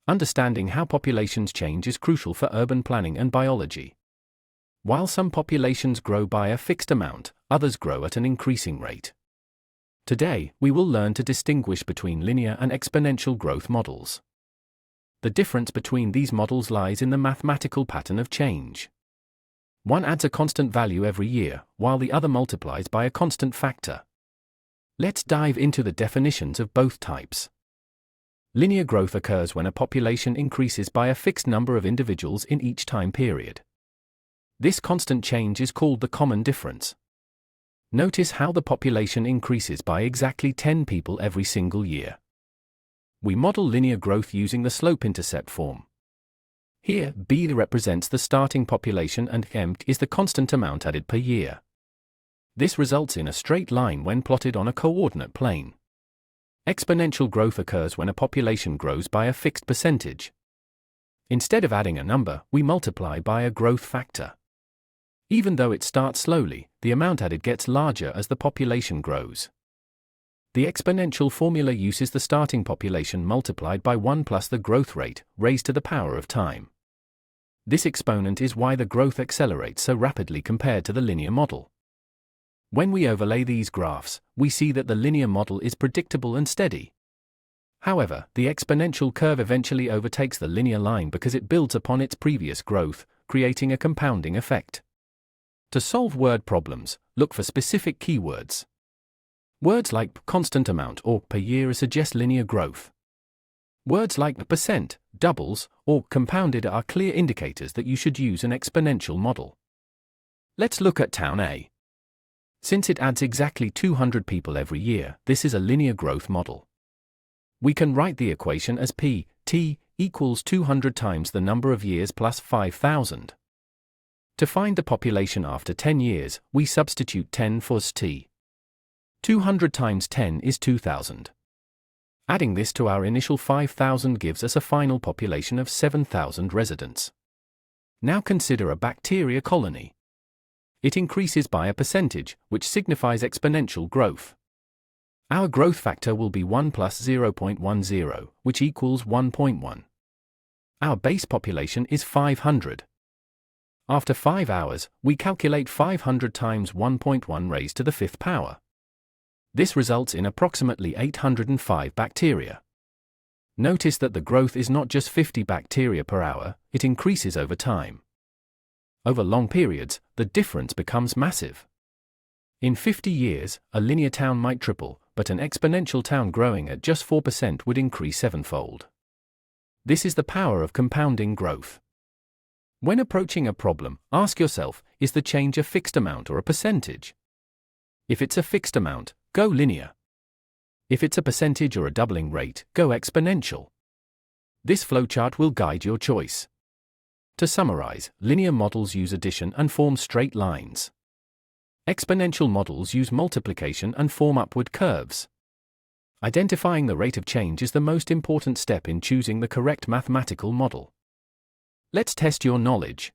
Understanding how populations change is crucial for urban planning and biology. While some populations grow by a fixed amount, others grow at an increasing rate. Today, we will learn to distinguish between linear and exponential growth models. The difference between these models lies in the mathematical pattern of change. One adds a constant value every year, while the other multiplies by a constant factor. Let's dive into the definitions of both types. Linear growth occurs when a population increases by a fixed number of individuals in each time period. This constant change is called the common difference. Notice how the population increases by exactly 10 people every single year. We model linear growth using the slope-intercept form. Here, B represents the starting population and M is the constant amount added per year. This results in a straight line when plotted on a coordinate plane. Exponential growth occurs when a population grows by a fixed percentage. Instead of adding a number, we multiply by a growth factor. Even though it starts slowly, the amount added gets larger as the population grows. The exponential formula uses the starting population multiplied by 1 plus the growth rate, raised to the power of time. This exponent is why the growth accelerates so rapidly compared to the linear model. When we overlay these graphs, we see that the linear model is predictable and steady. However, the exponential curve eventually overtakes the linear line because it builds upon its previous growth, creating a compounding effect. To solve word problems, look for specific keywords. Words like constant amount or per year suggest linear growth. Words like percent, doubles, or compounded are clear indicators that you should use an exponential model. Let's look at town A. Since it adds exactly 200 people every year, this is a linear growth model. We can write the equation as T equals 200 times the number of years plus 5,000. To find the population after 10 years, we substitute 10 for T. 200 times 10 is 2,000. Adding this to our initial 5,000 gives us a final population of 7,000 residents. Now consider a bacteria colony. It increases by a percentage, which signifies exponential growth. Our growth factor will be 1 plus 0.10, which equals 1.1. Our base population is 500. After 5 hours, we calculate 500 times 1.1 raised to the 5th power. This results in approximately 805 bacteria. Notice that the growth is not just 50 bacteria per hour, it increases over time. Over long periods, the difference becomes massive. In 50 years, a linear town might triple, but an exponential town growing at just 4% would increase 7-fold. This is the power of compounding growth. When approaching a problem, ask yourself, is the change a fixed amount or a percentage? If it's a fixed amount, go linear. If it's a percentage or a doubling rate, go exponential. This flowchart will guide your choice. To summarize, linear models use addition and form straight lines. Exponential models use multiplication and form upward curves. Identifying the rate of change is the most important step in choosing the correct mathematical model. Let's test your knowledge.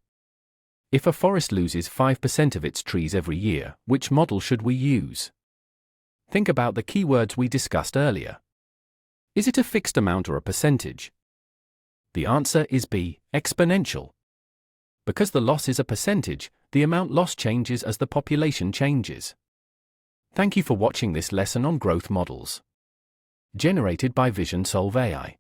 If a forest loses 5% of its trees every year, which model should we use? Think about the keywords we discussed earlier. Is it a fixed amount or a percentage? The answer is B, exponential. Because the loss is a percentage, the amount lost changes as the population changes. Thank you for watching this lesson on growth models. Generated by Vision Solve AI.